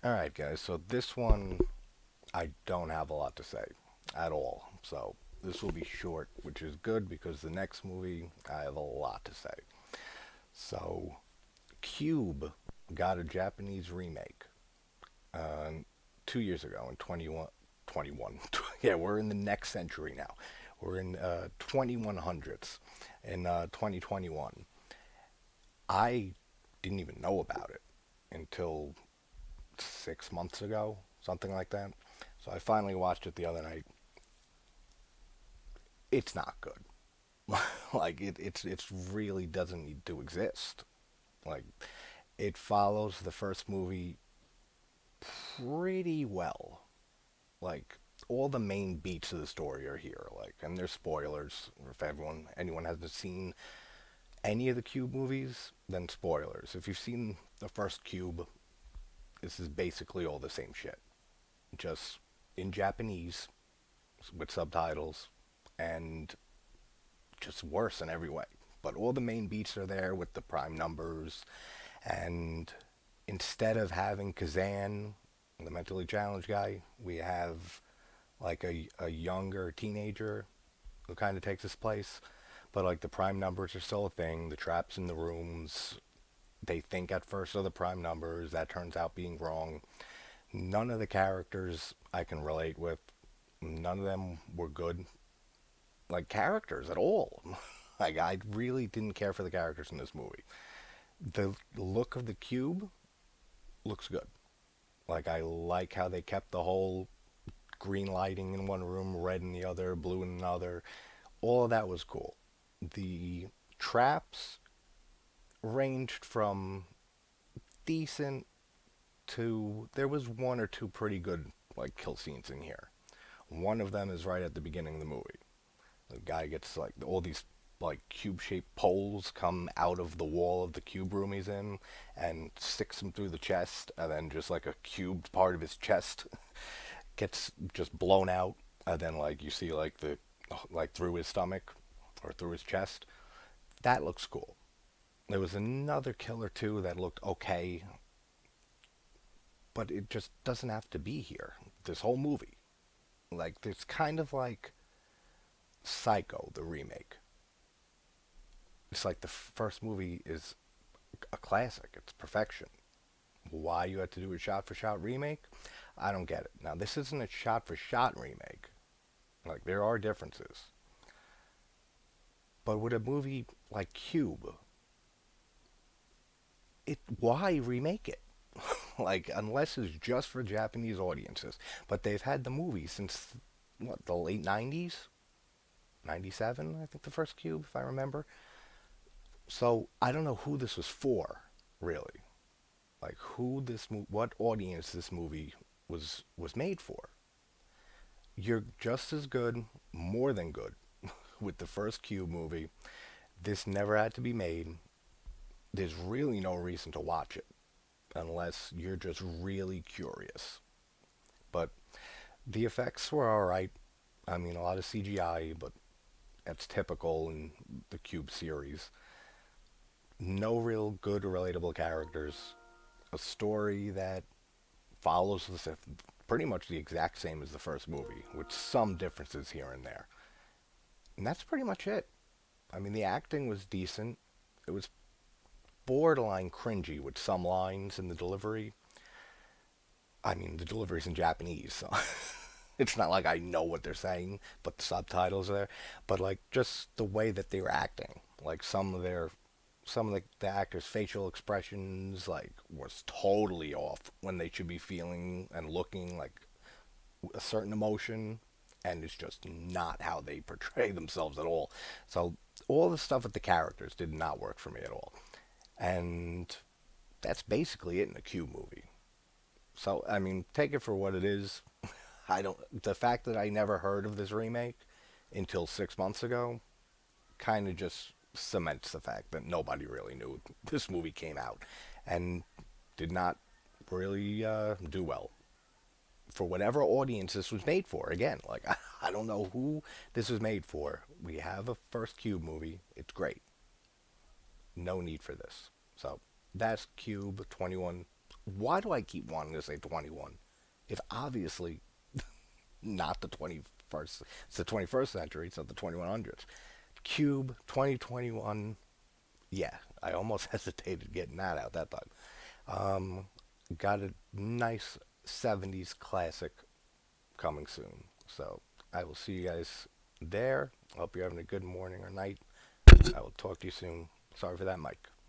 Alright, guys, so this one I don't have a lot to say at all. So this will be short, which is good because the next movie I have a lot to say. So, Cube got a Japanese remake uh, 2 years ago in 21. Yeah, we're in the next century now. We're in 2100s in 2021. I didn't even know about it until 6 months ago, something like that. So I finally watched it the other night. It's not good. Like it's really doesn't need to exist. Like it follows the first movie pretty well. Like all the main beats of the story are here. Like, and there's spoilers if anyone hasn't seen any of the Cube movies, then spoilers. If you've seen the first Cube, this is basically all the same shit, just in Japanese with subtitles, and just worse in every way. But all the main beats are there with the prime numbers, and instead of having Kazan, the mentally challenged guy, we have like a younger teenager who kind of takes his place. But like the prime numbers are still a thing. The traps in the rooms, they think at first are the prime numbers. That turns out being wrong. None of the characters I can relate with. None of them were good, like characters at all. Like I really didn't care for the characters in this movie. The look of the cube looks good. Like I like how they kept the whole green lighting in one room, red in the other, blue in another. All of that was cool. The traps ranged from decent to there was one or two pretty good like kill scenes in here. One of them is right at the beginning of the movie. The guy gets like all these like cube-shaped poles come out of the wall of the cube room he's in and sticks him through the chest, and then just like a cubed part of his chest gets just blown out, and then like you see like the like through his stomach or through his chest. That looks cool. There was another kill or two that looked okay, but it just doesn't have to be here. This whole movie, like, it's kind of like Psycho, the remake. It's like the first movie is a classic. It's perfection. Why you had to do a shot for shot remake? I don't get it. Now, this isn't a shot for shot remake. Like, there are differences. But with a movie like Cube, why remake it? Like, unless it's just for Japanese audiences. But they've had the movie since, what, the late 90s? 97, I think the first Cube, if I remember. So I don't know who this was for, really. Like what audience this movie was made for. You're just as good, more than good, with the first Cube movie. This never had to be made. There's really no reason to watch it unless you're just really curious. But the effects were alright. I mean, a lot of CGI, but that's typical in the Cube series. No real good relatable characters. A story that follows pretty much the exact same as the first movie, with some differences here and there. And that's pretty much it. I mean, the acting was decent. It was borderline cringy with some lines in the delivery. I mean, the delivery's in Japanese, so it's not like I know what they're saying, but the subtitles are there. But like just the way that they were acting, like some of the actors' facial expressions like was totally off when they should be feeling and looking like a certain emotion, and it's just not how they portray themselves at all. So all the stuff with the characters did not work for me at all, and that's basically it in a Q movie. So I mean, take it for what it is. I don't. The fact that I never heard of this remake until 6 months ago kind of just cements the fact that nobody really knew this movie came out and did not really do well for whatever audience this was made for. Again, like I don't know who this was made for. We have a first Cube movie. It's great. No need for this. So that's Cube 21. Why do I keep wanting to say 21? It's obviously not the 21st. It's the 21st century. It's not the 2100s. Cube 2021. Yeah, I almost hesitated getting that out that time. Um, got a nice 70s classic coming soon. So I will see you guys there. Hope you're having a good morning or night. I will talk to you soon. Sorry for that, Mike.